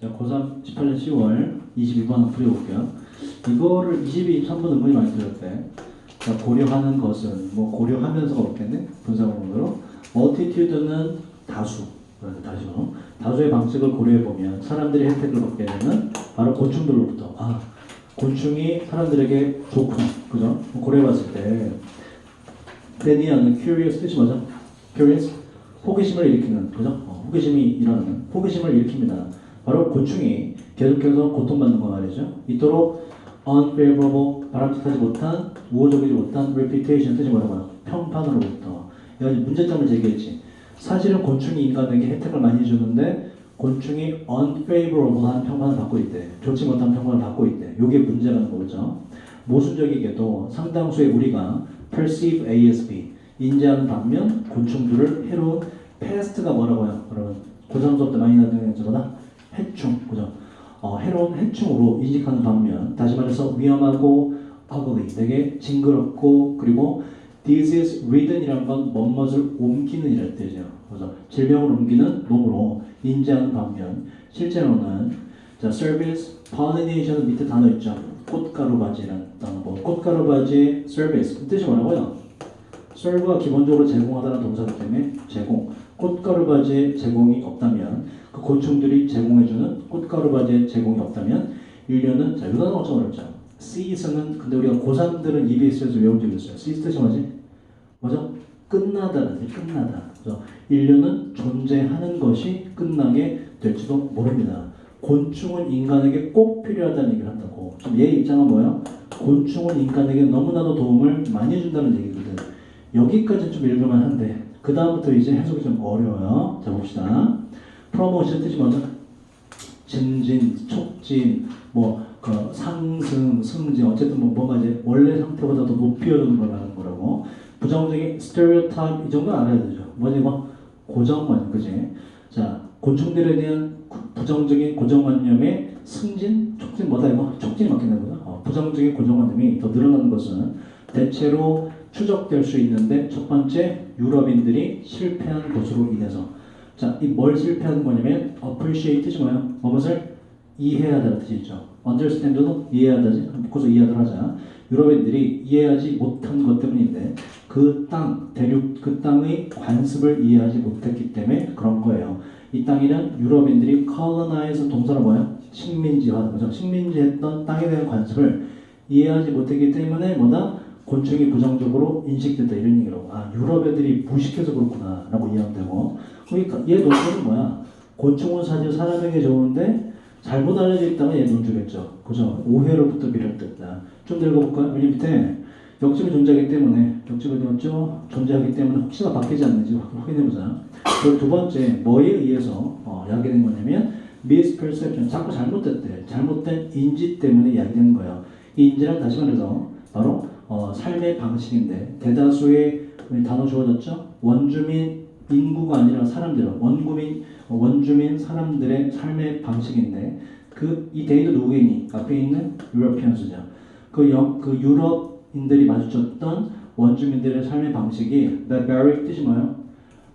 자, 고3 18년 10월 22번 풀어볼게요. 이거를 22, 23번 은근히 많이 들었대. 자, 고려하는 것은, 뭐 고려하면서가 없겠네? 분사구문으로. multitude는 다수. 다수. 다수의 방식을 고려해보면 사람들이 혜택을 받게 되는 바로 곤충들로부터. 아, 곤충이 사람들에게 좋구나. 그죠? 고려해봤을 때. 데니아는 curious 뜻이 뭐죠? curious? 호기심을 일으키는. 그죠? 호기심이 일어나는. 호기심을 일으킵니다. 바로 곤충이 계속해서 고통받는 거 말이죠. 이토록 unfavorable, 바람직하지 못한, 우호적이지 못한 reputation 뜻이 뭐라고요? 평판으로부터. 여기 문제점을 제기했지. 사실은 곤충이 인간에게 혜택을 많이 주는데 곤충이 unfavorable한 평판을 받고 있대. 좋지 못한 평판을 받고 있대. 이게 문제라는 거죠. 모순적이게도 상당수의 우리가 perceive A as B, 인지하는 반면 곤충들을 해로운 pest가 뭐라고요? 여러분 고3 수업 때 많이 나오는 저거다? 해충, 그죠? 해로운 해충으로 인식하는 반면, 다시 말해서 위험하고 ugly, 되게 징그럽고, 그리고 disease ridden이라는 건 뭐뭇을 옮기는 이라는 뜻이죠. 그래서 질병을 옮기는 놈으로 인지하는 반면, 실제로는 자, service, pollination 밑에 단어 있죠. 꽃가루 바지라는 단어. 꽃가루 바지 service 뜻이 뭐라고요? serve가 기본적으로 제공하다는 동사기 때문에 제공. 꽃가루 바지의 제공이 없다면, 그 곤충들이 제공해주는 꽃가루 바지의 제공이 없다면 인류는, 자, 이거 엄청 어렵죠. cease는, 근데 우리가 고3들은 EBS에서 외운 적이 있어요. cease 뜻이 뭐지? 뭐죠? 끝나다는 뜻이 끝나다. 그래서 인류는 존재하는 것이 끝나게 될지도 모릅니다. 곤충은 인간에게 꼭 필요하다는 얘기를 한다고. 그럼 얘 입장은 뭐야? 곤충은 인간에게 너무나도 도움을 많이 해준다는 얘기거든. 여기까지는 좀 읽을만 한데 그 다음부터 이제 해석이 좀 어려워요. 자, 봅시다. 프로모션 뜻이 뭐죠? 증진, 촉진, 상승, 승진, 어쨌든 뭐가 이제 원래 상태보다 더 높여주는 걸 말하는 거라고. 부정적인 stereotype, 이 정도 알아야 되죠. 뭐지, 고정관념, 그지? 자, 곤충들에 대한 부정적인 고정관념의 승진, 촉진, 촉진이 맞겠네, 거죠? 부정적인 고정관념이 더 늘어나는 것은 대체로 추적될 수 있는데, 첫 번째, 유럽인들이 실패한 것으로 인해서. 자, 이 뭘 실패하는 거냐면 appreciate 뜻이 뭐예요? 무엇을 이해하다는 뜻이 있죠. understand도 이해하다지. 묶어서 이해하도록 하자. 유럽인들이 이해하지 못한 것 때문인데 그 땅, 대륙, 그 땅의 관습을 이해하지 못했기 때문에 그런 거예요. 이 땅이란 유럽인들이 colonize 동사로 뭐예요? 식민지화하는 거죠. 식민지했던 땅에 대한 관습을 이해하지 못했기 때문에 곤충이 부정적으로 인식됐다 이런 얘기라고. 아, 유럽 애들이 무식해서 그렇구나 라고 이해하면 되고. 그러니까 얘 논조는 뭐야? 곤충은 사실 사람에게 좋은데 잘못 알려져 있다가 얘 논조겠죠. 그죠? 오해로부터 비롯됐다. 좀 더 읽어볼까요? 여기 밑에 역집이 존재하기 때문에, 역집이 존재하기 때문에 혹시나 바뀌지 않는지 확인해보자. 그리고 두 번째, 뭐에 의해서 야기된 거냐면 misperception, 자꾸 잘못됐대. 잘못된 인지 때문에 야기된 거예요. 이 인지란 다시 말해서 바로 삶의 방식인데, 대다수의 단어 주어졌죠? 원주민 인구가 아니라 사람들, 원주민 사람들의 삶의 방식인데, 이 데이도 누구이니? 앞에 있는 유러피언스죠. 그 유럽인들이 마주쳤던 원주민들의 삶의 방식이 barbaric 뜻이 뭐예요?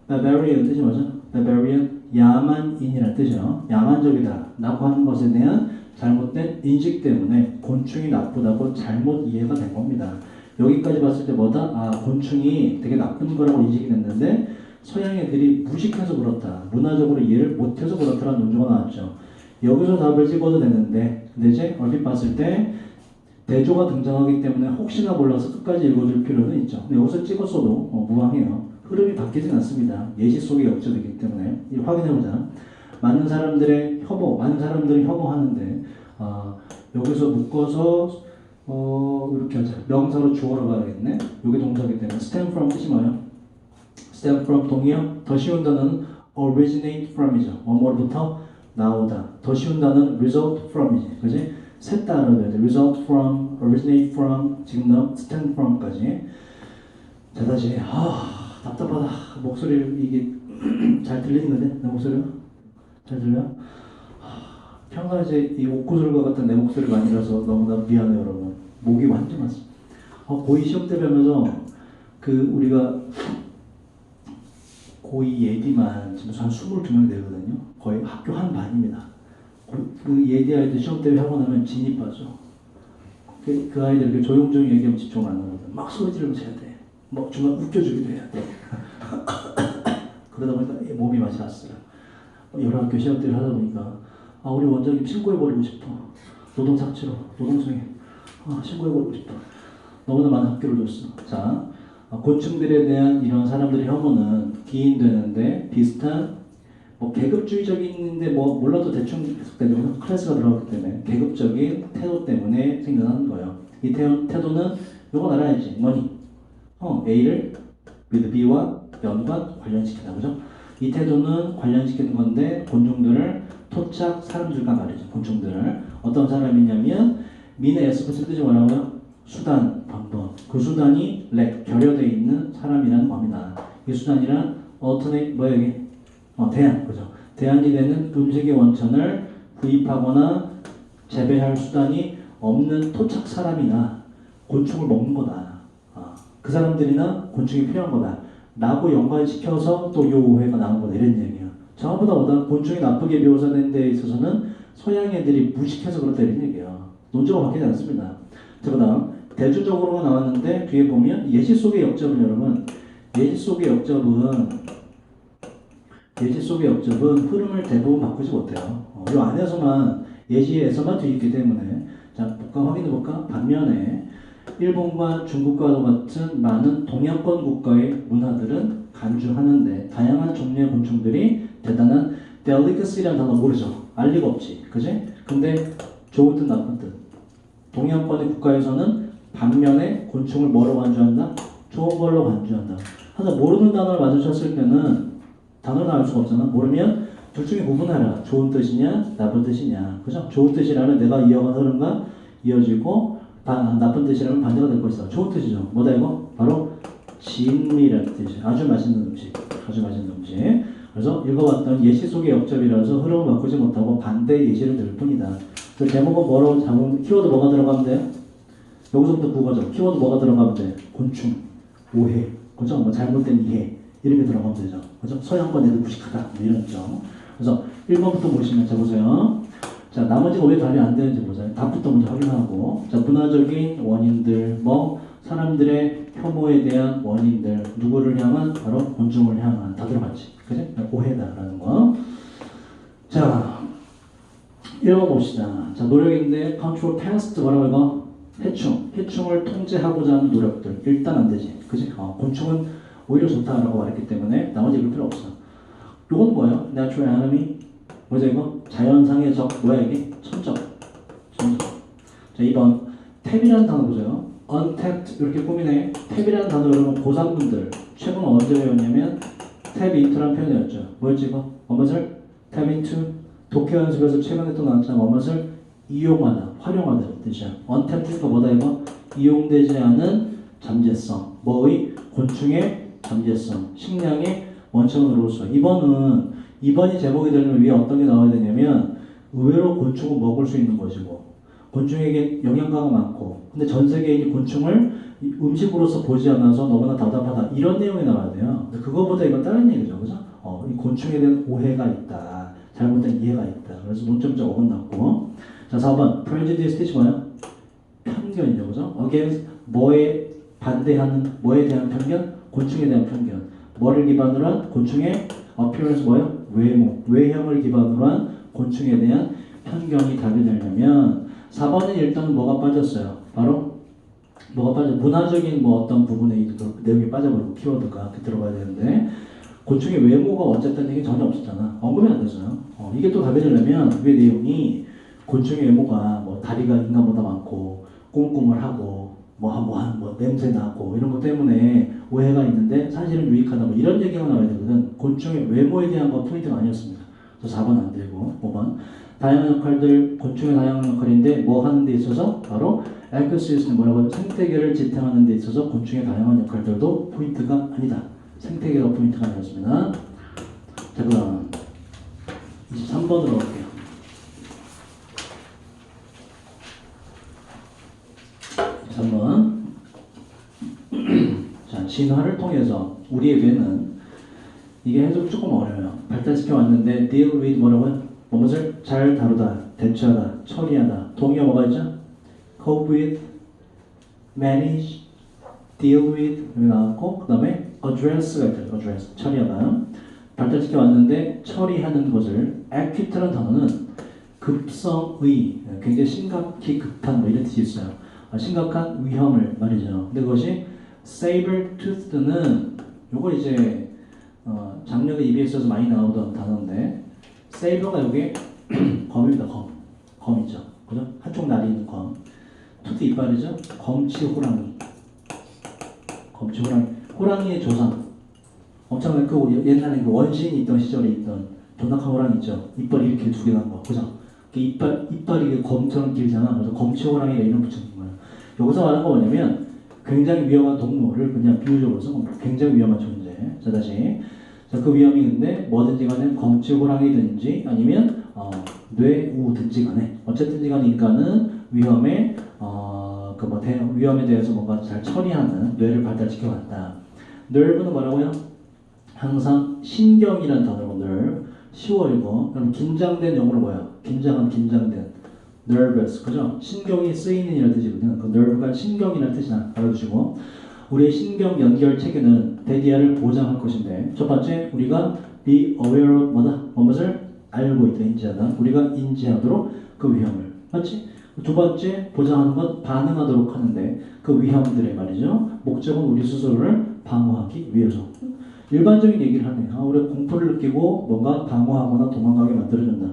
barbarian 뜻이 뭐죠? barbarian, 야만인이라는 뜻이요. 야만적이다 라고 하는 것에 대한 잘못된 인식 때문에 곤충이 나쁘다고 잘못 이해가 된 겁니다. 여기까지 봤을 때 곤충이 되게 나쁜 거라고 인식이 됐는데 서양 애들이 무식해서 그렇다, 문화적으로 이해를 못해서 그렇다라는 논조가 나왔죠. 여기서 답을 찍어도 되는데, 근데 이제 얼핏 봤을 때 대조가 등장하기 때문에 혹시나 몰라서 끝까지 읽어줄 필요는 있죠. 근데 여기서 찍었어도 무방해요. 흐름이 바뀌진 않습니다. 예시 속에 역적이기 때문에 확인해보자. 많은 사람들이 혐오하는데 여기서 묶어서 이렇게 하자. 명사로 주어로 가야겠네. 이게 동사이기 때문에 stem from 뜻이 뭐예요? stem from 동의어. 더 쉬운 단어는 originate from이죠. 뭐뭐로부터 나오다. 더 쉬운 단어는 result from이지. 그지? 셋 다 알아야 돼. result from, originate from, 지금 나온 stem from까지. 자, 다시. 답답하다. 목소리 이게 잘 들리는 거지? 내 목소리가? 잘 들려요? 평상시에 이 옥구슬과 같은 내 목소리가 아니라서 너무나 미안해요, 여러분. 목이 완전 맞습니다. 고2 시험 때 뵈면서 우리가 고2 예비만 지금 한 22명 되거든요. 거의 학교 한 반입니다. 그 예디 아이들 시험 때문에 하고 나면 진이 빠져. 그 아이들 이렇게 조용조용 얘기하면 집중을 안 하거든. 막 소리 지르면서 해야 돼. 뭐 중간 웃겨주기도 해야 돼. 그러다 보니까 몸이 맛이 났어요. 여러 학교 시험 때를 하다 보니까 우리 원장님 신고해버리고 싶어. 노동착취로, 노동성에 신고해버리고 싶어. 너무나 많은 학교를 줬어. 자, 곤충들에 대한 이런 사람들의 혐오는 기인되는데 비슷한 뭐 계급주의적인데 뭐 몰라도 대충 해석되죠. 클래스가 들어갔기 때문에 계급적인 태도 때문에 생겨나는 거예요. 이 태도는 이건 알아야지. 뭐니? A를 with B와 연관 관련시킨다. 그죠? 이 태도는 관련시키는 건데 곤충들을 토착 사람들과 말이죠. 곤충들을 어떤 사람이냐면 민의 S부터 뜻이 뭐라고요? 수단, 방법. 그 수단이 결여되어 있는 사람이라는 겁니다. 이 수단이란 alternate 뭐야 이게? 대안, 그죠? 대안이 되는 음식의 원천을 구입하거나 재배할 수단이 없는 토착 사람이나 곤충을 먹는 거다. 그 사람들이나 곤충이 필요한 거다. 라고 연관시켜서 또 요 오해가 나온 거다. 이런 얘기야. 저보다 곤충이 나쁘게 묘사된 데 있어서는 서양 애들이 무식해서 그렇다. 이런 얘기야. 논조가 바뀌지 않습니다. 자, 그 다음 대중적으로가 나왔는데 뒤에 보면 예시 속의 역접은 여러분 예시 속의 역접은 흐름을 대부분 바꾸지 못해요. 이 안에서만 예시에서만 뒤있기 때문에 자 확인해 볼까? 반면에 일본과 중국과도 같은 많은 동양권 국가의 문화들은 간주하는데 다양한 종류의 곤충들이 대단한 delicacy라는 단어 모르죠? 알 리가 없지, 그지? 근데 좋은 뜻 나쁜 뜻. 동양권의 국가에서는 반면에 곤충을 뭐로 간주한다? 좋은 걸로 간주한다. 하여튼 모르는 단어를 마주쳤을 때는 단어는 알 수가 없잖아. 모르면 둘 중에 구분하라. 좋은 뜻이냐, 나쁜 뜻이냐. 그죠? 좋은 뜻이라면 내가 이어간 흐름과 이어지고 나쁜 뜻이라면 반대가 될 것이다. 좋은 뜻이죠. 뭐다 이거? 바로 진미라는 뜻이에요. 아주 맛있는 음식. 아주 맛있는 음식. 그래서 읽어봤던 예시 속의 역접이라서 흐름을 바꾸지 못하고 반대 예시를 들 뿐이다. 그 제목은 뭐로 잡으면 키워드 뭐가 들어가면 돼? 여기서부터 국어죠. 키워드 뭐가 들어가면 돼? 곤충, 오해, 그죠? 뭐 잘못된 이해 이런 게 들어가면 되죠. 그죠? 서양권 애들 무식하다 뭐 이런 점. 그래서 1번부터 보시면 자 보세요. 자 나머지가 왜 답이 안 되는지 보자. 답부터 먼저 확인하고 자 문화적인 원인들 뭐 사람들의 혐오에 대한 원인들 누구를 향한 바로 곤충을 향한 다 들어갔지. 그지? 오해다라는 거. 자 1번 봅시다. 자 노력인데 control pest 뭐라고 이거? 해충을 통제하고자 하는 노력들 일단 안 되지. 그지? 곤충은 오히려 좋다라고 말했기 때문에 나머지 읽을 필요 없어. 이건 뭐예요? natural enemy 뭐죠 이거? 자연상의 적 뭐야 이게? 천적. 자 2번 탭이라는 단어 보세요. untapped 이렇게 꾸미네. 탭이라는 단어 여러분 고3분들 최근 언제 배웠냐면 탭 into란 표현이었죠. 뭐였지 이거? 뭐뭇을? 탭 into 독해 연습에서 최근에 또 나왔잖아. 뭐뭇을? 이용하다, 활용하다 뜻이야. untapped가 뭐다 이거? 이용되지 않은 잠재성. 뭐의? 곤충의 잠재성. 식량의 원천으로서. 이번이 제목이 되려면 위에 어떤 게 나와야 되냐면 의외로 곤충을 먹을 수 있는 것이고 곤충에게 영양가가 많고 근데 전 세계인이 곤충을 음식으로서 보지 않아서 너무나 답답하다 이런 내용이 나와야 돼요. 근데 그거보다 이건 다른 얘기죠. 그죠? 이 곤충에 대한 오해가 있다. 잘못된 이해가 있다. 그래서 논점적 어긋났고 자 4번 prejudice 뜻이 뭐야? 편견이죠. 그죠? against 뭐에 반대하는 뭐에 대한 편견? 곤충에 대한 편견. 뭐를 기반으로 한? 곤충의 appearance 뭐예요? 외모, 외형을 기반으로 한 곤충에 대한 편견이 답이 되려면 4번은 일단 뭐가 빠졌어요? 바로 뭐가 빠져? 문화적인 뭐 어떤 부분에 그 내용이 빠져버리고 키워드가 들어가야 되는데 곤충의 외모가 어쨌든 이게 전혀 없었잖아. 언급이 안 됐어요. 이게 또 답이 되려면 위에 내용이 곤충의 외모가 뭐 다리가 인간보다 많고 꾸물꾸물하고 뭐 냄새 나고 이런 것 때문에 오해가 있는데 사실은 유익하다 뭐 이런 얘기가 나와야 되거든. 곤충의 외모에 대한 거 포인트가 아니었습니다. 그래서 4번 안 되고 5번 다양한 역할들 곤충의 다양한 역할인데 뭐 하는 데 있어서 바로 에코시스템 뭐라고 생태계를 지탱하는 데 있어서 곤충의 다양한 역할들도 포인트가 아니다. 생태계가 포인트가 아니었습니다. 자 그럼 23번으로 갈게요. 23번 자 진화를 통해서 우리의 뇌는 이게 해석이 조금 어려워요. 발달시켜 왔는데 deal with 뭐라고요? 무엇을 잘 다루다, 대처하다, 처리하다. 동의어 뭐가 있죠? cope with, manage, deal with 여기 나왔고 그 다음에 address가 있죠. address, 처리하다. 발달시켜 왔는데 처리하는 것을 acute라는 단어는 급성의, 굉장히 심각히 급한 뭐 이런 뜻이 있어요. 심각한 위험을 말이죠. 근데 그것이 saber-toothed는 요거 이제 작년에 EBS에서 많이 나오던 단어인데 saber가 여기 검입니다. 검이죠. 그죠? 한쪽 날이 있는 검. tooth 이빨이죠. 검치 호랑이. 검치 호랑이. 호랑이의 조상. 엄청난 그 옛날에 그 원시인이 있던 시절에 있던 존나한 호랑이 있죠. 이빨이 이렇게 두 개 난 거. 그죠? 이빨이 검처럼 길잖아. 그래서 검치 호랑이가 이름 붙여준 거예요. 여기서 말하는 거 뭐냐면 굉장히 위험한 동물을 그냥 비유적으로 써. 굉장히 위험한 존재. 자, 다시. 자, 그 위험이 근데 뭐든지 간에 검치 호랑이든지 아니면 뇌우든지 간에 어쨌든지 간에 인간은 위험에 위험에 대해서 뭔가 잘 처리하는 뇌를 발달시켜 간다. nerve는 뭐라고요? 항상 신경이라는 단어로 nerve 쉬워 이거. 그럼 긴장된 영어로 뭐야? 긴장된 nervous 그죠? 신경이 쓰이는 이라는 뜻이거든요. 그 nerve가 신경이라는 뜻이나 알아두시고 우리의 신경 연결 체계는 대기하를 보장할 것인데 첫 번째 우리가 be aware of 뭐다? 무엇을 알고 있다 인지하다 우리가 인지하도록 그 위험을 맞지? 두 번째 보장하는 건 반응하도록 하는데 그 위험들의 말이죠. 목적은 우리 스스로를 방어하기 위해서. 일반적인 얘기를 하네. 우리가 공포를 느끼고 뭔가 방어하거나 도망가게 만들어준다.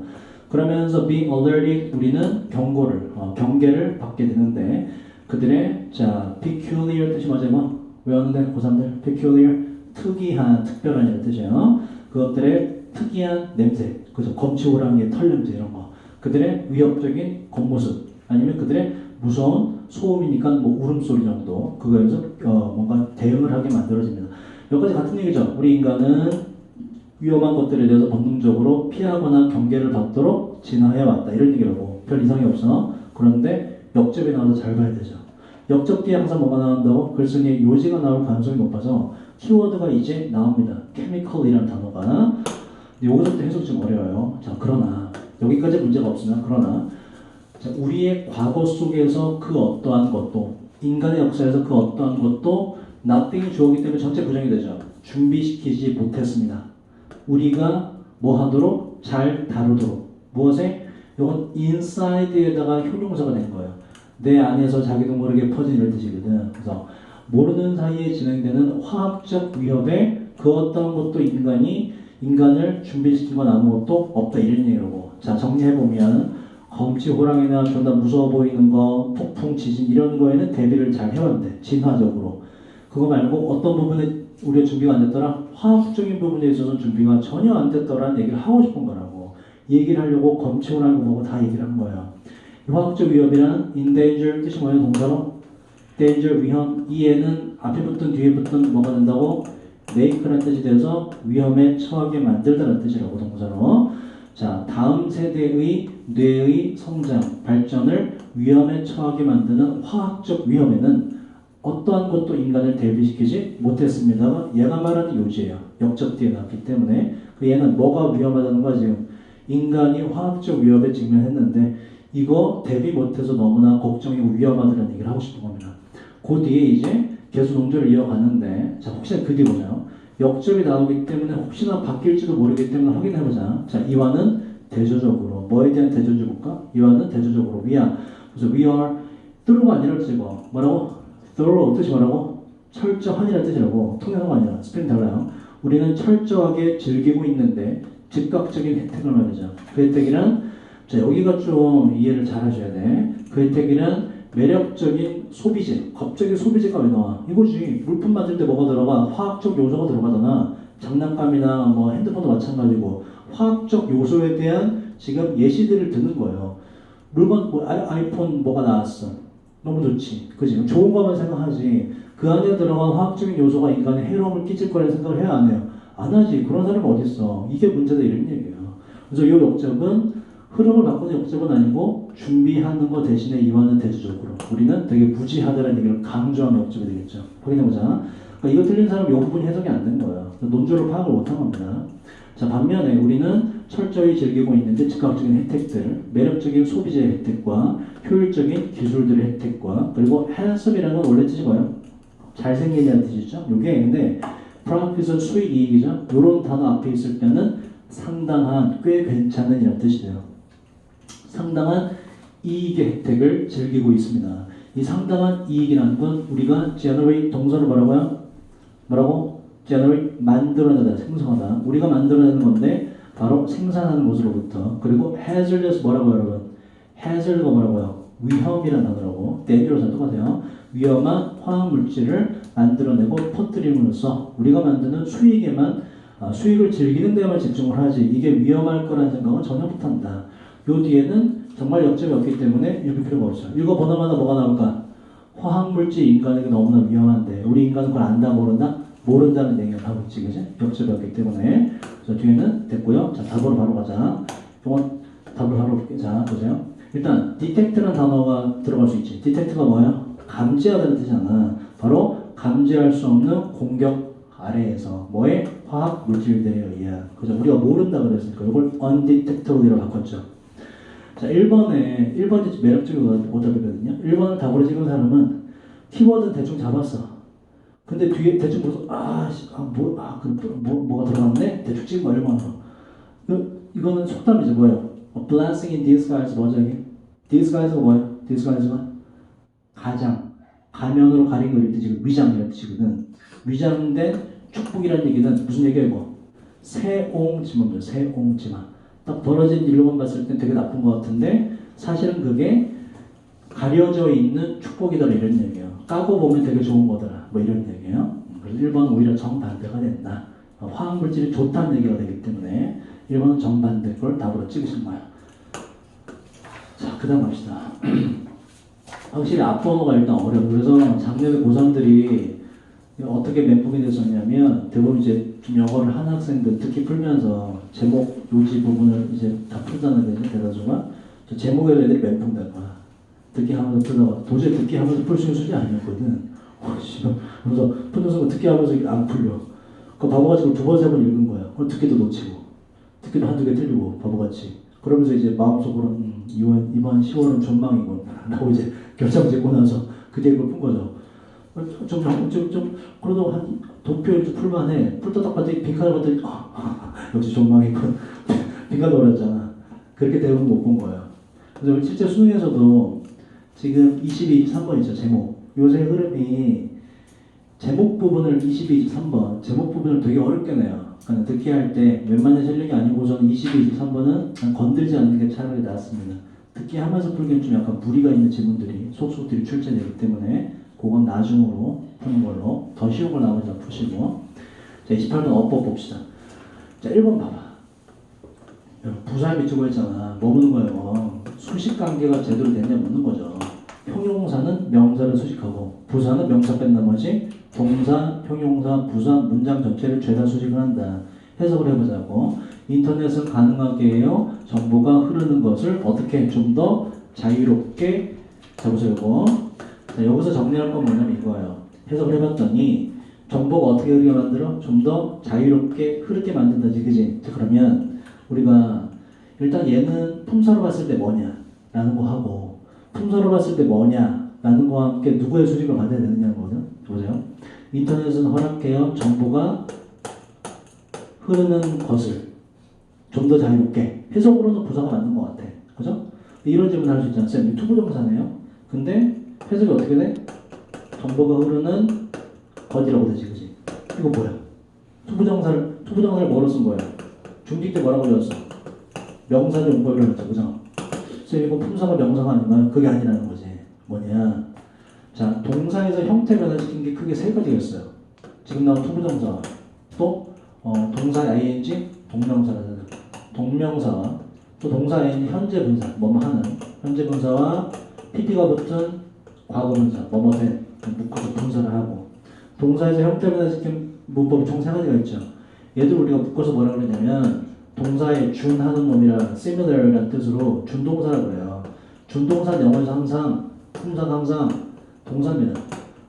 그러면서 being alerted 우리는 경계를 받게 되는데 그들의 자 peculiar 뜻이 맞아요. 뭐 외웠는데 고3들 peculiar 특이한 특별한 이런 뜻이에요. 그것들의 특이한 냄새, 그죠? 검치 호랑이의 털 냄새 이런 거. 그들의 위협적인 겉모습 아니면 그들의 무서운 소음이니까 뭐 울음소리 정도 그거에서 뭔가 대응을 하게 만들어집니다. 여기까지 같은 얘기죠. 우리 인간은 위험한 것들에 대해서 본능적으로 피하거나 경계를 받도록 진화해 왔다 이런 얘기라고. 별 이상이 없어. 그런데 역접에 나와서 잘 봐야 되죠. 역접 뒤에 항상 뭐가 나온다고? 글쓴이의 요지가 나올 가능성이 높아서 키워드가 이제 나옵니다. chemical이라는 단어가. 여기서부터 해석이 좀 어려워요. 자, 그러나 여기까지 문제가 없으나 그러나 자, 우리의 과거 속에서 그 어떠한 것도 인간의 역사에서 그 어떠한 것도 nothing이 주어기 때문에 전체 부정이 되죠. 준비시키지 못했습니다. 우리가 뭐 하도록? 잘 다루도록. 무엇에? 이건 inside에다가 효용사가 된 거예요. 내 안에서 자기도 모르게 퍼진 이런 뜻이거든. 그래서 모르는 사이에 진행되는 화학적 위협에 그 어떤 것도 인간을 준비시킨 건 아무것도 없다 이런 얘기라고. 자, 정리해보면 검치 호랑이나 존나 무서워 보이는 거, 폭풍, 지진 이런 거에는 대비를 잘 해왔는데 진화적으로. 그거 말고 어떤 부분에 우리가 준비가 안 됐더라? 화학적인 부분에 있어서 준비가 전혀 안 됐더라는 얘기를 하고 싶은 거라고. 이 얘기를 하려고 검치 호랑이 뭐고 다 얘기를 한 거예요. 화학적 위협이란 endanger 뜻이 뭐예요? 동사로? danger 위험. 이 애는 앞에 붙든 뒤에 붙든 뭐가 된다고? make라는 뜻이 돼서 위험에 처하게 만들다는 뜻이라고 동사로. 자, 다음 세대의 뇌의 성장, 발전을 위험에 처하게 만드는 화학적 위험에는 어떠한 것도 인간을 대비시키지 못했습니다. 얘가 말하는 요지예요. 역적 뒤에 나왔기 때문에 그 얘는 뭐가 위험하다는 거야 지금. 인간이 화학적 위협에 직면했는데 이거 대비 못해서 너무나 걱정이고 위험하다는 얘기를 하고 싶은 겁니다. 그 뒤에 이제 계속 논조를 이어가는데 자 혹시나 그 뒤에 보세요. 역접이 나오기 때문에 혹시나 바뀔지도 모르기 때문에 확인해보자. 자 이와는 대조적으로 뭐에 대한 대조적 볼까? 이와는 대조적으로 위야. 그래서 we are thorough가 아니라 쓰고 뭐라고? thorough 뜻이 뭐라고? 철저한이라는 뜻이라고. 통역어가 아니라 스펠링 달라요. 우리는 철저하게 즐기고 있는데 즉각적인 혜택을 말이죠. 그 혜택이란 자 여기가 좀 이해를 잘 하셔야 돼. 그 혜택이란 매력적인 소비재. 갑자기 소비재가 왜 나와? 이거지. 물품 만들 때 뭐가 들어가? 화학적 요소가 들어가잖아. 장난감이나 뭐 핸드폰도 마찬가지고 화학적 요소에 대한 지금 예시들을 듣는 거예요. 물건 뭐 아이폰 뭐가 나왔어. 너무 좋지. 그지? 좋은 거만 생각하지. 그 안에 들어간 화학적인 요소가 인간에 해로움을 끼칠 거라는 생각을 해야 안 해요? 안 하지. 그런 사람이 어딨어. 이게 문제다 이런 얘기예요. 그래서 이 역접은 흐름을 바꾸는 역접은 아니고 준비하는 거 대신에 이와는 대조적으로 우리는 되게 무지하다는 얘기를 강조하는 역접이 되겠죠. 확인해보자. 그러니까 이거 틀린 사람은 이 부분이 해석이 안 된 거예요. 논조를 파악을 못한 겁니다. 자 반면에 우리는 철저히 즐기고 있는데 즉각적인 혜택들, 매력적인 소비재의 혜택과 효율적인 기술들의 혜택과 그리고 handsom이라는 건 원래 뜻이 뭐예요? 잘생기냐는 뜻이죠. 요게 근데 profit은 수익 이익이죠. 요런 단어 앞에 있을 때는 상당한, 꽤 괜찮은 이라는 뜻이 돼요. 상당한 이익의 혜택을 즐기고 있습니다. 이 상당한 이익이라는 건 우리가 generate 동사를 뭐라고요? 뭐라고? generate 만들어내다, 생성하다. 우리가 만들어내는 건데 바로 생산하는 것으로부터. 그리고 hazardous 뭐라고요, 여러분? hazard가 뭐라고요? 위험이라는 단어라고. dangerous랑 똑같아요. 위험한 화학 물질을 만들어내고 퍼뜨림으로써 우리가 만드는 수익에만 수익을 즐기는 데만 집중을 하지 이게 위험할 거라는 생각은 전혀 못한다. 요 뒤에는 정말 역점이 없기 때문에 읽을 필요가 없어요. 읽어보나마나 뭐가 나올까? 화학물질 인간에게 너무나 위험한데 우리 인간은 그걸 안다 모른다? 모른다는 얘기가 나오고 있지, 그지? 역점이 없기 때문에. 그래서 뒤에는 됐고요. 자, 답으로 바로 가자. 이건 답을 바로 볼게요. 자, 보세요. 일단 detect라는 단어가 들어갈 수 있지. detect가 뭐야? 감지하다는 뜻이잖아. 바로 감지할 수 없는 공격 아래에서 뭐의 화학 물질들에 의한. 그죠? 우리가 모른다 그랬으니까 이걸 undetectable이라고 바꿨죠. 자, 1번이 매력적인 오답이거든요. 1번을 답으로 찍은 사람은 키워드는 대충 잡았어. 근데 뒤에 대충 보서 뭐가 들어갔네? 대충 찍은 거 1번으로. 이거는 속담이죠. 뭐예요? blessing in disguise 뭐죠 이게? disguise가 뭐예요? disguise가 가장, 가면으로 가린 거 이렇게 지금 위장이라는 뜻이거든. 위장된 축복이라는 얘기는 무슨 얘기예요? 이거? 새옹지마입니다. 새옹지마. 딱 벌어진 일로만 봤을 때 되게 나쁜 것 같은데 사실은 그게 가려져 있는 축복이더라 이런 얘기예요. 까고 보면 되게 좋은 거더라 뭐 이런 얘기예요. 그래서 1번은 오히려 정반대가 된다. 화학물질이 좋다는 얘기가 되기 때문에 1번은 정반대 걸 답으로 찍으신 거예요. 자, 그 다음 갑시다. 확실히 앞번호가 일단 어려워. 그래서 작년에 고3들이 어떻게 멘붕이 됐었냐면 대부분 이제 좀 영어를 한 학생들 특히 풀면서 제목 요지 부분을 이제 다 풀잖아요. 대다수가 제목에서 애들이 멘붕 된 거야. 듣기 하면서 풀다가 도저히 듣기 하면서 풀 수 있는 수준이 아니었거든. 그래서 푸는 순간 듣기 하면서 안 풀려. 그 바보같이 두 번, 세 번 읽은 거야. 그럼 듣기도 놓치고 듣기도 한두 개 틀리고 바보같이. 그러면서 이제 마음속으로 이번 10월은 전망이군 라고 이제 결정 짓고 나서 그 뒤에 그걸 푼 거죠. 좀 그래도 한 도표를 좀 풀만해. 풀다가 갑자기 빈칸을 봤더니 역시 전망이군. 빈칸 어렸잖아. 그렇게 대부분 못 본 거예요. 그래서 실제 수능에서도 지금 22, 23번 있죠. 제목. 요새 흐름이 제목 부분을 22, 23번 제목 부분을 되게 어렵게 내요. 그러니까 듣기 할 때 웬만한 실력이 아니고 저는 22, 23번은 건들지 않는 게 차라리 낫습니다. 듣기 하면서 풀기는 좀 약간 무리가 있는 질문들이 속속들이 출제되기 때문에 그건 나중으로 푸는 걸로 더 쉬운 걸 나머지 다 푸시고. 자, 28번 어법 봅시다. 자, 1번 봐봐. 부사에 미치고 했잖아. 뭐 묻는 거예요? 수식 관계가 제대로 됐냐 묻는 거죠. 형용사는 명사를 수식하고 부사는 명사 뺀 나머지 동사, 형용사, 부사, 문장 전체를 죄다 수식을 한다. 해석을 해보자고. 인터넷은 가능하게 해요. 정보가 흐르는 것을 어떻게 좀 더 자유롭게. 자, 보세요. 이거. 자, 여기서 정리할 건 뭐냐면 이거예요. 해석을 해봤더니 정보가 어떻게 흐르게 만들어? 좀 더 자유롭게 흐르게 만든다지, 그지? 자, 그러면 우리가 일단 얘는 품사로 봤을 때 뭐냐 라는 거 하고 품사로 봤을 때 뭐냐 라는 거와 함께 누구의 수식을 받아야 되느냐는 거거든. 보세요. 인터넷은 허락해요. 정보가 흐르는 것을 좀 더 자유롭게. 해석으로는 부사가 맞는 것 같아. 그죠? 이런 질문 할 수 있잖아. 쌤, 유튜브 정사네요. 근데 해석이 어떻게 돼? 정보가 흐르는 것이라고 되지, 그지? 이거 뭐야? 투부정사를 뭐로 쓴 거야? 중직 때 뭐라고 배웠어? 명사를 용법이라고 했죠, 그죠? 그래서 이거 품사가 명사가 아닌가요? 그게 아니라는 거지. 뭐냐? 자, 동사에서 형태 변화시킨 게 크게 세 가지가 있어요. 지금 나온 투부정사, 또 동사 ing, 동명사, 또 동사 ing 현재 분사, 뭐뭐 하는 현재 분사와 pp가 붙은 과거 분사, 뭐뭐 된 묶어서 분사를 하고. 동사에서 형태 변화시킨 문법이 총 세 가지가 있죠. 얘들 우리가 묶어서 뭐라고 그러냐면 동사에 준하는 놈이라 similar이라는 뜻으로 준동사라고 해요. 준동사 영어에서 항상 품사가 항상 동사입니다.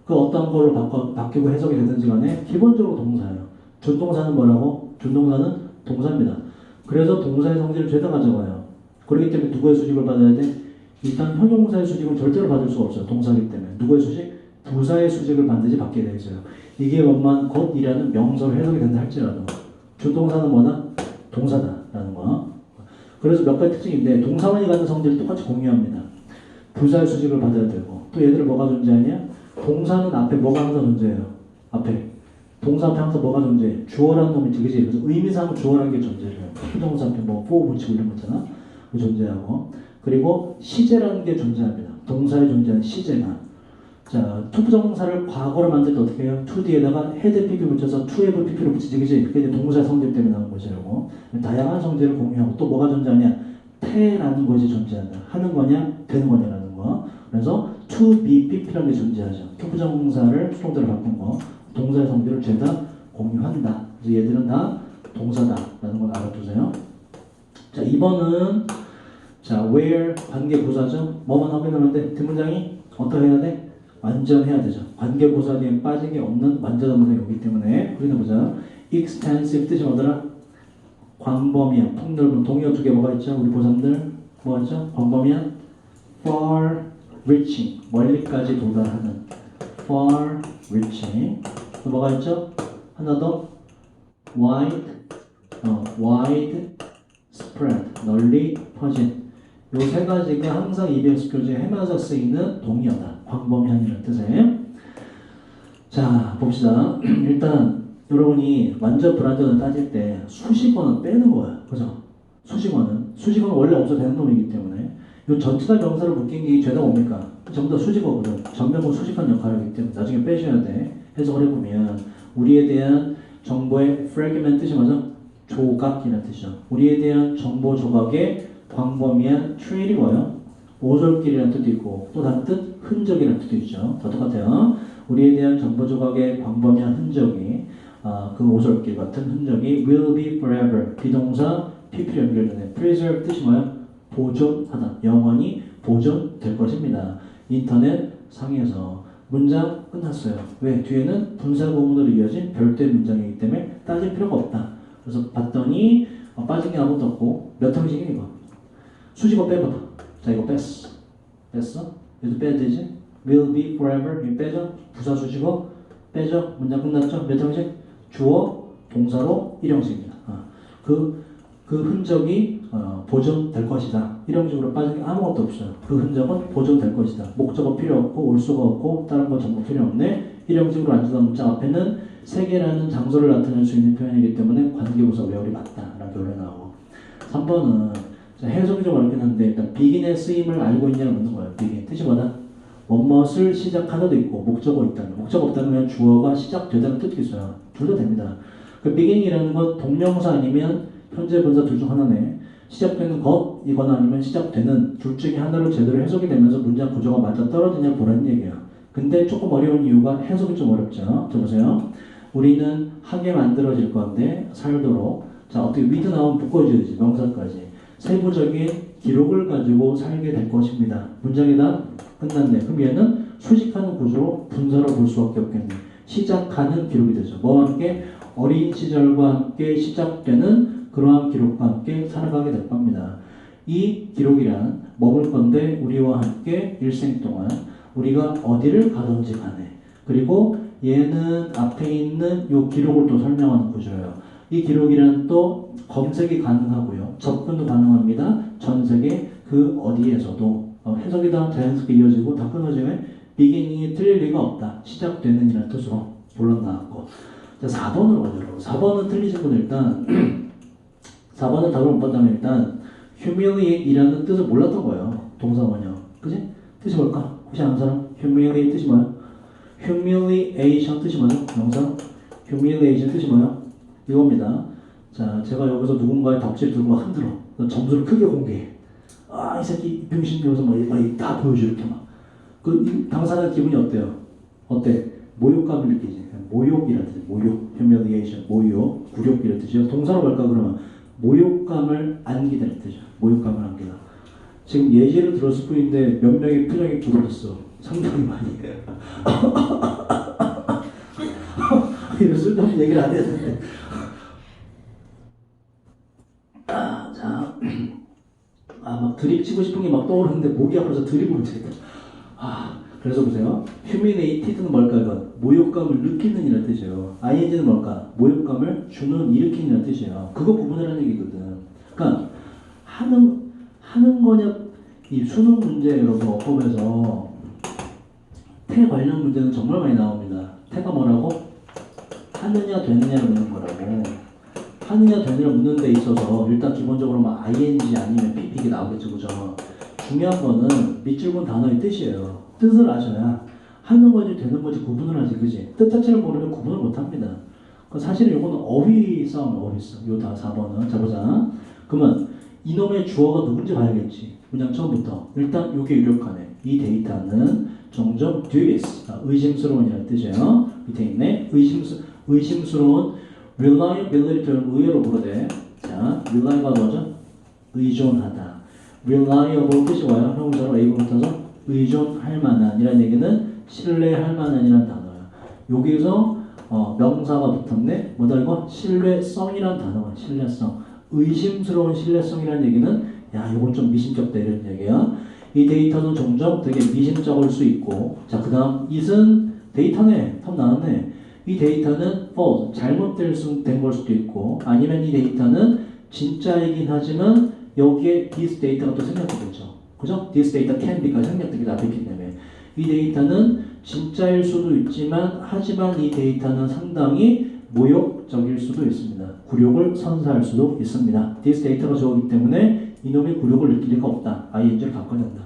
그 어떤 걸로 바뀌고 해석이 되든지 간에 기본적으로 동사예요. 준동사는 뭐라고? 준동사는 동사입니다. 그래서 동사의 성질을 죄다 가져가요. 그렇기 때문에 누구의 수직을 받아야 돼? 일단 형용사의 수직은 절대로 받을 수가 없어요. 동사이기 때문에. 누구의 수직? 부사의 수직을 반드시 받게 되어 있어요. 이게 원만 곧이라는 명사로 해석이 된다 할지라도 주동사는 뭐다? 동사다라는 거. 그래서 몇 가지 특징인데 동사원이 갖는 성질을 똑같이 공유합니다. 부사의 수직을 받아야 되고 또 얘들은 뭐가 존재하냐? 동사는 앞에 뭐가 항상 존재해요? 앞에 동사 앞에 항상 뭐가 존재해? 주어라는 놈이 있지, 그지? 그래서 의미상 주어라는 게 존재해요. 부동사 앞에 뭐 for 붙이고 이런 거 있잖아. 그 존재하고 그리고 시제라는 게 존재합니다. 동사에 존재하는 시제가. 자, 투부정사를 과거로 만들 때 어떻게 해요? to 뒤에다가 had pp 붙여서 to have pp를 붙이지, 그지? 그게 이제 동사 성질 때문에 나오는 것이라고. 다양한 성질을 공유하고 또 뭐가 존재하냐? 태라는 것이 존재한다. 하는 거냐? 되는 거냐라는 거. 그래서 to be pp라는 게 존재하죠. 투부정사를 수동태로 바꾼 거. 동사의 성질을 죄다 공유한다. 그래서 얘들은 다 동사다라는 걸 알아두세요. 자, 2번은 자, where 관계부사죠. 뭐만 확인하면 돼? 뒷문장이 어떻게 해야 돼? 완전해야 되죠. 관계부사 뒤에 빠진 게 없는 완전한 문장이 오기 때문에 우리는 보자. extensive 뜻이 뭐더라? 광범위한, 폭넓은. 동의어 두 개 뭐가 있죠? 우리 보상들 뭐가 있죠? 광범위한, far reaching, 멀리까지 도달하는. far reaching. 또 뭐가 있죠? 하나 더 wide, wide spread, 널리 퍼진. 요 세 가지가 항상 EBS 교재에 해마다 쓰이는 동의어다. 광범위한이라는 뜻이에요. 자, 봅시다. 일단 여러분이 완전 불완전을 따질 때 수식어는 빼는 거예요. 그죠? 수식어는 원래 없어도 되는 놈이기 때문에 이 전치사 명사를 묶인 게 죄다 뭡니까? 전부 다 수식어거든. 전명은 수식한 역할을 하기 때문에 나중에 빼셔야 돼. 해석을 해보면 우리에 대한 정보의 fragment 뜻이 뭐죠? 조각이라는 뜻이죠. 우리에 대한 정보 조각의 광범위한 트레일이 뭐예요? 오솔길이라는 뜻도 있고 또 다른 뜻 흔적이라는 뜻도 있죠. 다 똑같아요. 우리에 대한 정보 조각의 광범위한 흔적이 그 오솔길 같은 흔적이 will be forever 비동사 pp로 연결되네. preserve 뜻이 뭐예요? 보존하다. 영원히 보존될 것입니다. 인터넷 상에서 문장 끝났어요. 왜? 뒤에는 분사구문으로 이어진 별도의 문장이기 때문에 따질 필요가 없다. 그래서 봤더니 빠진 게 아무것도 없고 몇 항식이 이거? 수식어 빼봐봐. 자, 이거 뺐어. 얘도 빼야 되지? will be forever 이 빼죠? 부사 수식어 빼죠? 문장 끝났죠? 몇 형식? 주어 동사로 1형식입니다. 그 흔적이 보존될 것이다. 1형식으로 빠진 게 아무것도 없어요. 그 흔적은 보존될 것이다. 목적어 필요 없고 올 수가 없고 다른 거 전부 필요 없네. 1형식으로 앉아서 문장 앞에는 세계라는 장소를 나타낼 수 있는 표현이기 때문에 관계부사 외월이 맞다라는 결론이 나오고 3번은 해석이 좀 어렵긴 한데 일단 begin의 쓰임을 알고 있냐고 묻는 거예요. begin 뜻이 뭐다? 무엇을 시작하다도 있고 목적어 있다는 목적어 없다면 주어가 시작되다는 뜻이 있어요. 둘 다 됩니다. 그 beginning이라는 건 동명사 아니면 현재 분사 둘 중 하나네. 시작되는 것이거나 아니면 시작되는 둘 중에 하나로 제대로 해석이 되면서 문장 구조가 맞아 떨어지냐 보라는 얘기예요. 근데 조금 어려운 이유가 해석이 좀 어렵죠. 자, 보세요. 우리는 하게 만들어질 건데 살도록 자 어떻게 with 나오면 묶어줘야 되지 명사까지 세부적인 기록을 가지고 살게 될 것입니다. 문장이 다 끝났네. 그럼 얘는 수식하는 구조로 분사로 볼 수밖에 없겠네. 시작하는 기록이 되죠. 뭐와 함께? 어린 시절과 함께 시작되는 그러한 기록과 함께 살아가게 될 겁니다. 이 기록이란 머물 건데 우리와 함께 일생 동안 우리가 어디를 가든지 간에 그리고 얘는 앞에 있는 이 기록을 또 설명하는 구조예요. 이 기록이란 또 검색이 가능하고요. 접근도 가능합니다. 전 세계 그 어디에서도 해석이 다 자연스럽게 이어지고 다 끊어지면 beginning이 틀릴 리가 없다. 시작되는 이라는 뜻으로 물론 나왔고 자 4번은 어디로? 4번은 틀리신 분은 일단 4번은 답을 못 봤다면 일단 humiliate 이라는 뜻을 몰랐던 거예요. 동사원이요. 그지? 뜻이 뭘까? 혹시 아는 사람? humiliate 뜻이 뭐야? humiliation 뜻이 뭐죠? 명사? humiliation 뜻이 뭐야? 이겁니다. 자, 제가 여기서 누군가의 덕질 들고 막 흔들어. 점수를 크게 공개해. 이 새끼 병신 배워서 막 다 보여줘 이렇게 막. 그 당사자 기분이 어때요? 어때? 모욕감을 느끼지. 모욕이라는 뜻. 모욕, humiliation, 모욕, 굴욕이라는 뜻이요. 동사로 갈까 그러면 모욕감을 안기다는 뜻이죠. 모욕감을 안기다. 지금 예시를 들었을 뿐인데 몇 명의 표정이 굳어졌어. 상당히 많이. 이런 쓸데없는 얘기를 안 해야 되는데. 막 드립 치고 싶은 게 막 떠오르는데 목이 아파서 드립을 못치겠다. 그래서 보세요. humanated는 뭘까 이건? 모욕감을 느끼는 이란 뜻이에요. ing는 뭘까? 모욕감을 주는, 일으키는 이란 뜻이에요. 그거 구분하는 얘기거든. 그러니까 하는 거냐, 이 수능 문제 여러분 어법에서 태 관련 문제는 정말 많이 나옵니다. 태가 뭐라고? 하느냐 되느냐를 묻는 거라고. 하느냐 되느냐 묻는 데 있어서 일단 기본적으로 막 ing 아니면 pp 이게 나오겠죠, 그죠? 중요한 거는 밑줄근 단어의 뜻이에요. 뜻을 아셔야 하는 건지 되는 건지 구분을 하지, 그지? 뜻 자체를 모르면 구분을 못 합니다. 사실은 이거는 어휘 싸움, 어휘 싸움. 요 다 4번은. 자, 보자. 그러면 이놈의 주어가 누군지 봐야겠지. 문장 처음부터. 일단 요게 유력하네. 이 데이터는 종종 dubious, 의심스러운이라는 뜻이에요. 밑에 있네. 의심스러운 reliability를 의외로 부르대. 자, rely가 뭐죠? 의존하다. reliable 뜻이 와요. 형용사로 able 붙어서 의존할 만한 이라는 얘기는 신뢰할 만한 이라는 단어야. 여기서 명사가 붙었네. 뭐다 이거? 신뢰성이라는 단어가. 신뢰성. 의심스러운 신뢰성이라는 얘기는 야 이건 좀 미심쩍다 이런 얘기야. 이 데이터는 종종 되게 미심쩍을 수 있고, 자 그 다음 it은 데이터네. 탐 나왔네. 이 데이터는 false, 잘못된 걸 수도 있고, 아니면 이 데이터는 진짜이긴 하지만 여기에 this data가 또 생략되겠죠. 그죠? this data can be까지 생략되기 앞에 있기 때문에 이 데이터는 진짜일 수도 있지만, 하지만 이 데이터는 상당히 모욕적일 수도 있습니다. 굴욕을 선사할 수도 있습니다. this data가 저거기 때문에 이놈이 굴욕을 느낄 리가 없다. ing를 바꿔야 된다.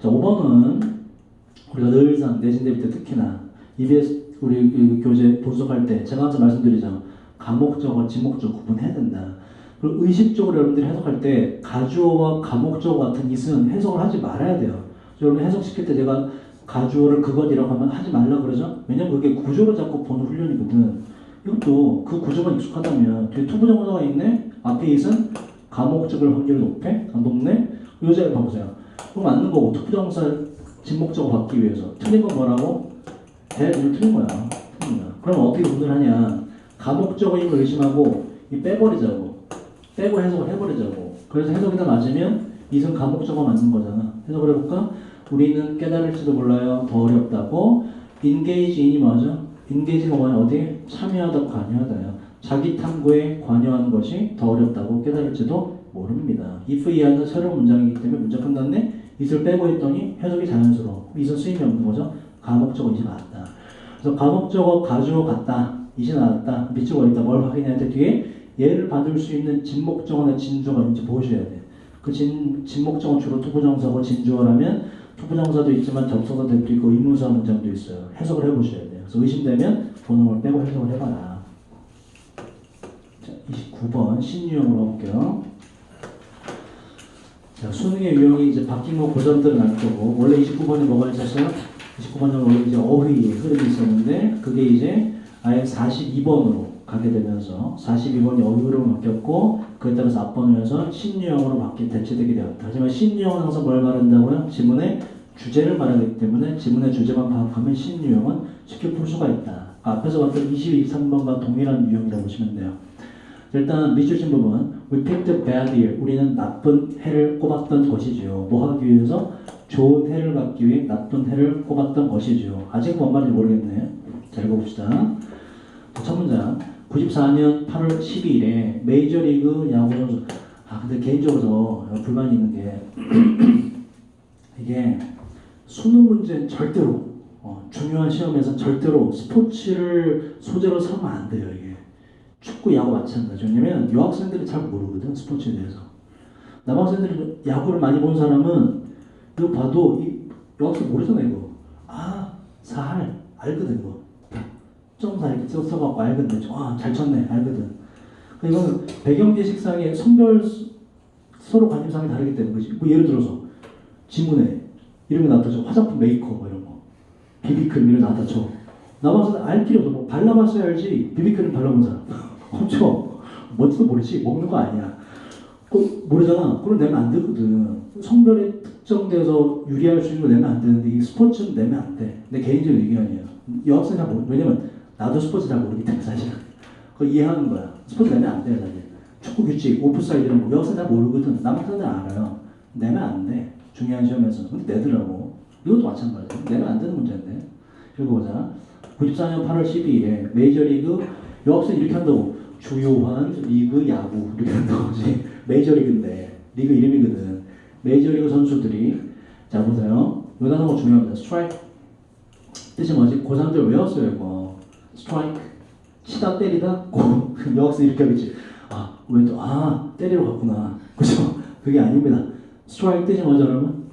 자, 5번은 우리가 늘상 내신 대비 때 특히나 EBS 우리 그 교재 분석할 때 제가 항상 말씀드리죠. 가목적어, 지목적어 구분해야 된다. 그리고 의식적으로 여러분들이 해석할 때 가주어와 가목적어 같은 있은 해석을 하지 말아야 돼요. 여러분 해석시킬 때 제가 가주어를 그것이라고 하면 하지 말라 그러죠. 왜냐면 그게 구조를 잡고 보는 훈련이거든. 이것도 그 구조가 익숙하다면 뒤에 투부정사가 있네. 앞에 있은 가목적을 확률이 높네. 이 자리 봐보세요. 그거 맞는 거고 투부정사 진목적어 받기 위해서 틀린 건 뭐라고? 이거 틀린 거야. 그럼 어떻게 구분을 하냐? 가목적어인 걸 의심하고 이 빼버리자고. 빼고 해석을 해버리자고. 그래서 해석이 다 맞으면 이선 가목적어 맞는 거잖아. 해석을 해볼까? 우리는 깨달을지도 몰라요. 더 어렵다고. engage in이 뭐죠? engage가 뭐냐? 어디? 참여하다, 관여하다요. 자기 탐구에 관여하는 것이 더 어렵다고. 깨달을지도 모릅니다. if 이하는 새로운 문장이기 때문에 문장 끝났네? it을 빼고 했더니 해석이 자연스러워. it은 쓰임이 없는 거죠. 가목적어 it이 나왔다. 그래서 가목적어 가주어 같다. it이 나왔다. 밑줄 어있다. 뭘 확인해야 돼? 뒤에 얘를 받을 수 있는 진목적어나 진주어가 있는지 보셔야 돼. 그 진목적어는 주로 투부정사고 진주어라면 투부정사도 있지만 접속사도 있고 의문사 문장도 있어요. 해석을 해보셔야 돼요. 그래서 의심되면 본어를 빼고 해석을 해봐라. 자, 29번 신유형으로 볼게요. 자, 수능의 유형이 이제 바뀐 거 고전들은 알 거고, 원래 29번에 뭐가 있었어요? 29번은 원래 이제 어휘의 흐름이 있었는데 그게 이제 아예 42번으로 가게 되면서 42번이 어휘 흐름으로 바뀌었고, 그에 따라서 앞번호에서 신유형으로 대체되게 되었다. 하지만 신유형은 항상 뭘 말한다고요? 지문의 주제를 말하기 때문에 지문의 주제만 파악하면 신유형은 쉽게 풀 수가 있다. 앞에서 봤던 22, 23번과 동일한 유형이라고 보시면 돼요. 일단 밑줄 친 부분, we picked a bad year. 우리는 나쁜 해를 꼽았던 것이지요. 뭐 하기 위해서? 좋은 해를 갖기 위해 나쁜 해를 꼽았던 것이지요. 아직 뭔 말인지 모르겠네. 잘 읽어봅시다. 첫 문장, 94년 8월 12일에 메이저리그 야구 선수. 근데 개인적으로 불만이 있는 게 이게 수능 문제는 절대로 중요한 시험에서 절대로 스포츠를 소재로 삼으면 안 돼요. 이게 축구, 야구 마찬가지. 왜냐면 여학생들이 잘 모르거든, 스포츠에 대해서. 남학생들이 야구를 많이 본 사람은 이거 봐도 여학생 모르잖아 이거. 살 알거든 이거. 점사 이렇게 써갖고 알거든. 잘 쳤네 알거든. 이거는 배경 지식상의 성별 서로 관심사항이 다르기 때문에 그렇지. 뭐 예를 들어서 지문에 이런 게 나왔다 쳐. 화장품 메이커 뭐 이런 거. 비비크림 이런 거 나왔다 쳐. 남학생은 알 필요 없어. 뭐 발라봤어야 알지. 비비크림 발라본 사람. 그렇죠. 뭔지도 모르지. 먹는 거 아니야. 모르잖아. 그걸 내면 안 되거든. 성별에 특정돼서 유리할 수 있는 거 내면 안 되는데 이 스포츠는 내면 안 돼. 내 개인적인 의견이야. 여학생 잘 모르. 왜냐면 나도 스포츠 잘 모르기 때문에 사실. 그거 이해하는 거야. 스포츠 내면 안 돼 사실. 축구 규칙, 오프사이드 이런 거 여학생 잘 모르거든. 남학생들 알아요. 내면 안 돼. 중요한 시험에서. 근데 내더라고. 이것도 마찬가지야. 내면 안 되는 문제인데. 읽어보자. 94년 8월 12일에 메이저리그 여학생 이렇게 한다고. 주요한 리그 야구 이렇게 한다고 하지. 메이저리그인데 리그 이름이거든. 메이저리그 선수들이 자 보세요. 이 단어가 중요합니다. 스트라이크 뜻이 뭐지? 고3들 외웠어요 이거. 스트라이크 치다 때리다 고 여학생 이렇게 하겠지. 왜 또 때리러 갔구나. 그죠? 그게 아닙니다. 스트라이크 뜻이 뭐죠 여러분?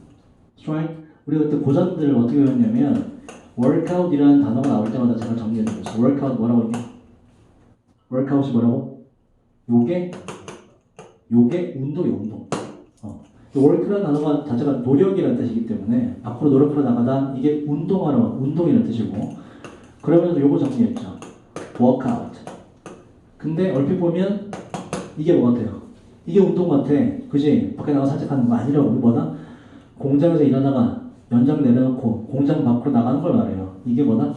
스트라이크 우리가 그때 고3들 어떻게 배웠냐면 workout이라는 단어가 나올 때마다 제가 정리해드렸어요. workout 뭐라고 했냐? workout이 뭐라고? 요게 운동이에요 운동. work라는 단어가 자체가 노력이라는 뜻이기 때문에 앞으로 노력하러 나가다 이게 운동이라는 뜻이고 그러면서 요거 정리했죠. workout. 근데 얼핏 보면 이게 뭐 같아요? 이게 운동 같아. 그지? 밖에 나가 산책하는 거 아니라고. 뭐다? 공장에서 일하다가 연장 내려놓고 공장 밖으로 나가는 걸 말해요. 이게 뭐다?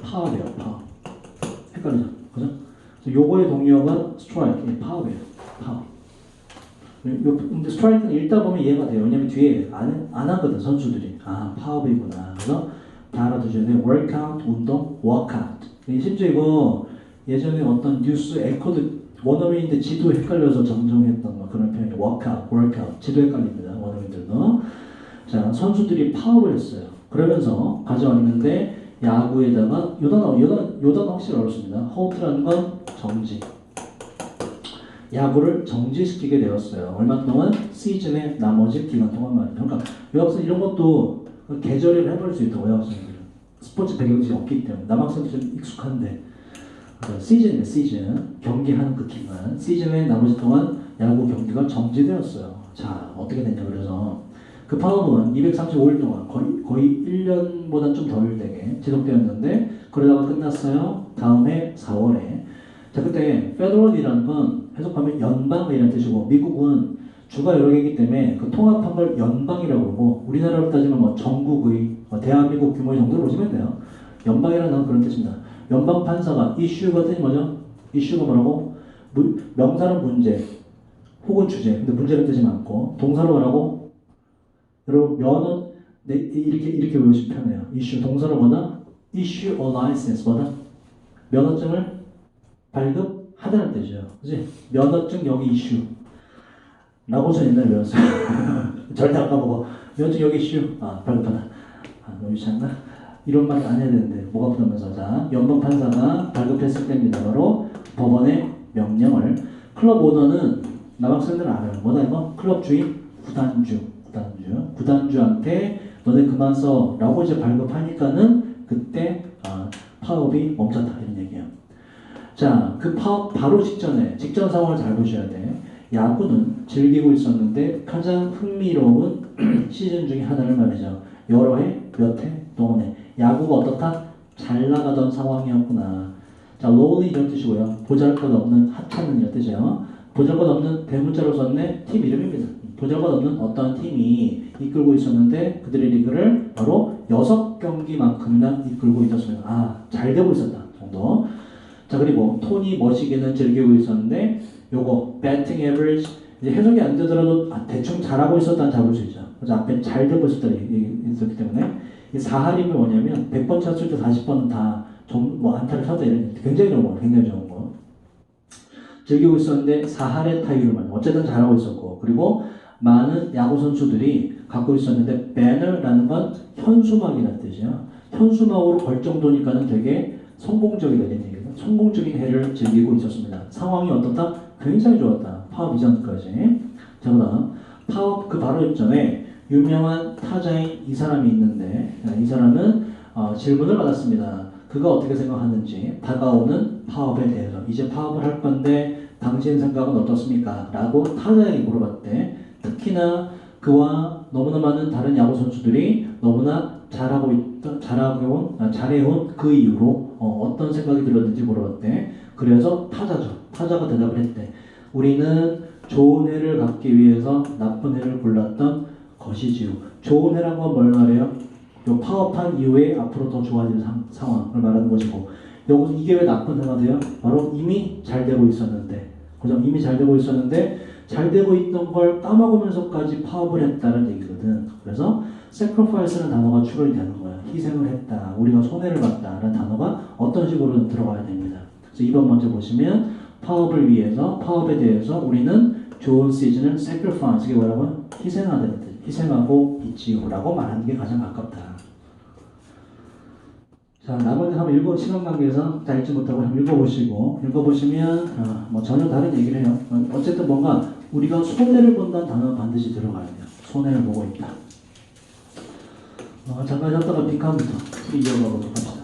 파워예요. 파워. 헷갈리죠? 그죠? 요거의 동료가 스트라이크. 파워예요. 파워. 근데 스트라이크는 읽다 보면 이해가 돼요. 왜냐면 뒤에 안 하거든 선수들이. 파워이구나. 그래서 다 알아두셔야 돼요. workout, 운동, workout. 심지어 이거 예전에 어떤 뉴스 에코드 원어민인데 지도 헷갈려서 정정했던 그런 표현이 workout. 지도 헷갈립니다. 원어민들도. 자, 선수들이 파업을 했어요. 그러면서 가져왔는데 야구에다가 요 단어 확실히 어렵습니다. halt라는 건 정지. 야구를 정지시키게 되었어요. 얼마 동안? 시즌의 나머지 기간 동안 말이죠. 그러니까 여학생 이런 것도 계절을 해볼 수 있다고 여학생들은. 스포츠 배경이 없기 때문에 남학생들은 익숙한데 시즌 경기하는 그 기간 시즌의 나머지 동안 야구 경기가 정지되었어요. 자 어떻게 됐냐 그래서 그 파업은 235일 동안 거의 1년보다 좀 덜 되게 지속되었는데 그러다가 끝났어요. 다음해 4월에 자 그때 페더럴이라는 건 해석하면 연방이라는 뜻이고 미국은 주가 여러 개이기 때문에 그 통합한 걸 연방이라고 그러고 우리나라로 따지면 뭐 전국의 대한민국 규모의 정도로 보시면 돼요. 연방이라는 건 그런 뜻입니다. 연방 판사가 이슈가 뜻이 뭐죠? 이슈가 뭐라고? 명사는 문제 혹은 주제. 근데 문제는 뜻이 많고 동사로 뭐라고? 여러분 면허 이렇게 외우시면 편해요. 이슈 동사로 뭐다? issue a license 뭐다? 면허증을 발급하다는 뜻이죠. 그지? 면허증 여기 이슈. 라고 저 옛날에 외웠어요. 절대 안 까먹어. 면허증 여기 이슈. 발급하다. 너무 유치한가? 이런 말 안 해야 되는데 뭐가 부담면서 자 연방 판사가 발급했을 때입니다. 바로 법원의 명령을 클럽 오너는 남학생들은 알아요. 뭐다 이거? 클럽 주인 구단주한테 너네 그만 써 라고 이제 발급하니까는 그때 파업이 멈췄다 이런 얘기예요. 자 그 파업 바로 직전 상황을 잘 보셔야 돼. 야구는 즐기고 있었는데 가장 흥미로운 시즌 중에 하나를 말이죠. 여러 해 몇 해 동안에 야구가 어떻다? 잘 나가던 상황이었구나. 자, lowly 이런 뜻이고요. 보잘것없는 하찮은 이런 뜻이에요. 보잘것없는 대문자로 썼네. 팀 이름입니다. 보잘것없는 어떤 팀이 이끌고 있었는데 그들의 리그를 바로 6경기만큼이나 이끌고 있었습니다. 잘 되고 있었다 정도. 자, 그리고 토니 머시기는 즐기고 있었는데 요거 batting average 이제 해석이 안 되더라도 대충 잘하고 있었다는 잡을 수 있죠. 그래서 앞에 잘 되고 있었다 있었기 때문에 이 4할이면 뭐냐면 100번 쳤을 때 40번은 다 안타를 쳐다 이런 굉장히 좋은 거, 굉장히 좋은 거. 즐기고 있었는데 4할의 타율만 어쨌든 잘하고 있었고 그리고 많은 야구 선수들이 갖고 있었는데 배너라는 건 현수막이라는 뜻이에요. 현수막으로 걸 정도니까는 되게 성공적이다 이런 얘기예요. 성공적인 해를 즐기고 있었습니다. 상황이 어떻다? 굉장히 좋았다. 파업 이전까지. 자 그다음 파업 그 바로 전에 유명한 타자인 이 사람이 있는데 이 사람은 질문을 받았습니다. 그가 어떻게 생각하는지 다가오는 파업에 대해서 이제 파업을 할 건데 당신 생각은 어떻습니까? 라고 타자에게 물어봤대. 특히나 그와 너무나 많은 다른 야구 선수들이 너무나 잘해온 그 이유로 어떤 생각이 들었는지 물어봤대. 그래서 타자가 대답을 했대. 우리는 좋은 해를 갖기 위해서 나쁜 해를 골랐던 것이지요. 좋은 해란 건 뭘 말해요? 요 파업한 이후에 앞으로 더 좋아질 상황을 말하는 것이고 이게 왜 나쁜 해가 돼요? 바로 이미 잘 되고 있었는데 그죠? 이미 잘 되고 있었는데 잘 되고 있던 걸 까먹으면서까지 파업을 했다는 얘기거든. 그래서 sacrifice라는 단어가 출연이 되는 거야. 희생을 했다, 우리가 손해를 봤다라는 단어가 어떤 식으로든 들어가야 됩니다. 그래서 2번 먼저 보시면 파업을 위해서, 파업에 대해서 우리는 좋은 시즌을 sacrifice, 이게 뭐라고? 희생하다는 뜻. 희생하고 있지요라고 말하는 게 가장 가깝다. 자, 나머지 한번 시간 관계에서 다 읽지 못하고 한번 읽어보시면 뭐 전혀 다른 얘기를 해요. 어쨌든 뭔가 우리가 손해를 본다는 단어가 반드시 들어가야 돼요. 손해를 보고 있다. 잠깐 쉬었다가 빈칸부터 풀이 이어가보도록 합시다.